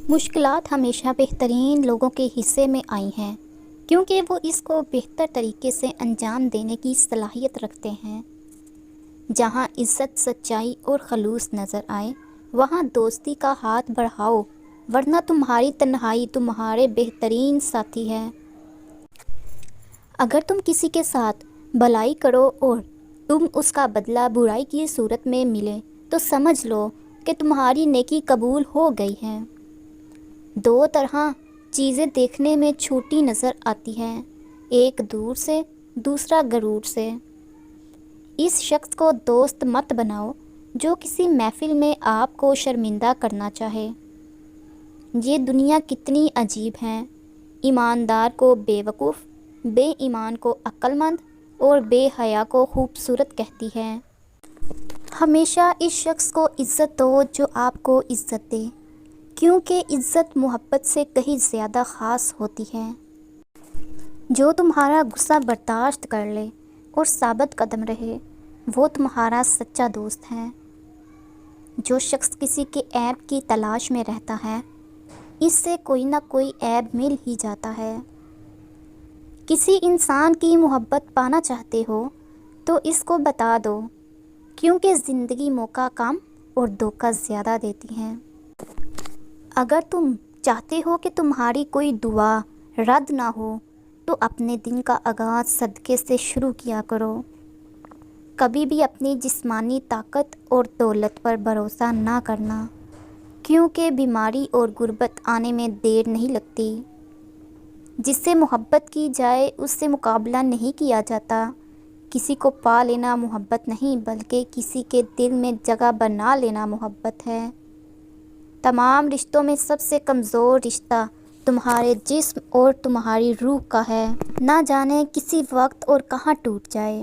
مشکلات ہمیشہ بہترین لوگوں کے حصے میں آئی ہیں کیونکہ وہ اس کو بہتر طریقے سے انجام دینے کی صلاحیت رکھتے ہیں۔ جہاں عزت، سچائی اور خلوص نظر آئے وہاں دوستی کا ہاتھ بڑھاؤ، ورنہ تمہاری تنہائی تمہارے بہترین ساتھی ہے۔ اگر تم کسی کے ساتھ بھلائی کرو اور تم اس کا بدلہ برائی کی صورت میں ملے تو سمجھ لو کہ تمہاری نیکی قبول ہو گئی ہے۔ دو طرح چیزیں دیکھنے میں چھوٹی نظر آتی ہیں، ایک دور سے، دوسرا غرور سے۔ اس شخص کو دوست مت بناؤ جو کسی محفل میں آپ کو شرمندہ کرنا چاہے۔ یہ دنیا کتنی عجیب ہے، ایماندار کو بے وقوف، بے ایمان کو عقل مند اور بے حیا کو خوبصورت کہتی ہے۔ ہمیشہ اس شخص کو عزت دو جو آپ کو عزت دے، کیونکہ عزت محبت سے کہیں زیادہ خاص ہوتی ہے۔ جو تمہارا غصہ برداشت کر لے اور ثابت قدم رہے وہ تمہارا سچا دوست ہے۔ جو شخص کسی کے عیب کی تلاش میں رہتا ہے اس سے کوئی نہ کوئی عیب مل ہی جاتا ہے۔ کسی انسان کی محبت پانا چاہتے ہو تو اس کو بتا دو، کیونکہ زندگی موقع کم اور دھوکہ زیادہ دیتی ہے۔ اگر تم چاہتے ہو کہ تمہاری کوئی دعا رد نہ ہو تو اپنے دن کا آغاز صدقے سے شروع کیا کرو۔ کبھی بھی اپنی جسمانی طاقت اور دولت پر بھروسہ نہ کرنا، کیونکہ بیماری اور غربت آنے میں دیر نہیں لگتی۔ جس سے محبت کی جائے اس سے مقابلہ نہیں کیا جاتا۔ کسی کو پا لینا محبت نہیں بلکہ کسی کے دل میں جگہ بنا لینا محبت ہے۔ تمام رشتوں میں سب سے کمزور رشتہ تمہارے جسم اور تمہاری روح کا ہے، نہ جانے کسی وقت اور کہاں ٹوٹ جائے۔